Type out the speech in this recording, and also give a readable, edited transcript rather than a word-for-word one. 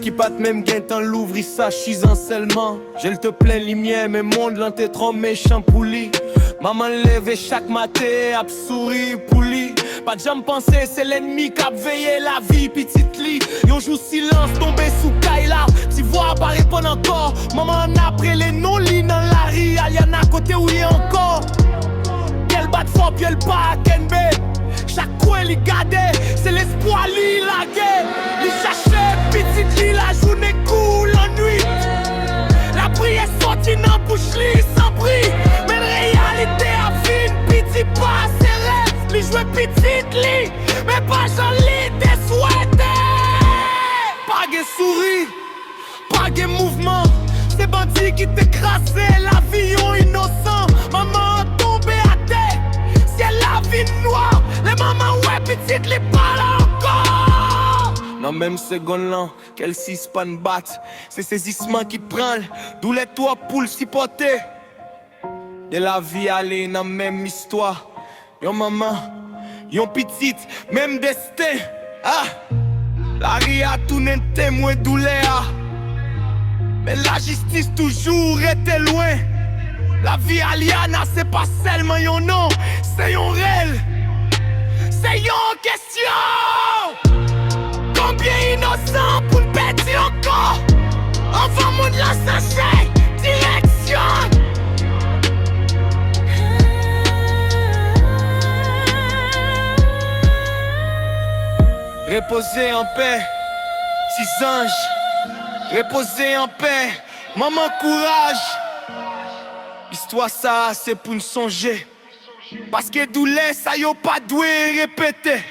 qui battent même gain tant l'ouvri ça chis seulement. J'ai le te plein lumière mais monde là t'es trop méchant pouli. Maman lève chaque matin ap souris pouli. Pas de jamais penser c'est l'ennemi qui a veillé la vie petite lit. Yon joue silence tombé sous Kaila. Tu vois pas répondre encore. Maman après les non-lits dans la rue. Aliana à côté où il est encore. Qu'elle batte fort puis elle pas Kenbe. Chaque coin li gade, c'est l'espoir li la guerre. Li cherche petite li la journée cool la nuit. La prière sorti dans bouche li sans bruit. Mais la réalité a fin, petit pas ses rêves. Li jouer petite li, mais pas j'en li te souhaité. Pas de souris, pas de mouvement. C'est bandits qui t'écrasé, la vie yon innocent. Maman tombé à terre, ciel la vie noire. Les mamans ouais petite les parlent encore. Dans même seconde là, qu'elle s'ispan bat. C'est saisissement qui prend, d'où les toits pour le supporter. De la vie aller dans même histoire. Yon maman, yon petite, même destin. Ah, la ria tourne témoin douleur. Mais la justice toujours était loin. La vie Aliana c'est pas seulement yon nom, c'est yon réel. C'est yon question. Combien innocent pour nous perdre encore. Enfin monde la sachet, direction. Reposez en paix, six anges. Reposez en paix, maman courage. Histoire ça c'est pour nous songer. Parce que douleur ça yo pas doué répéter.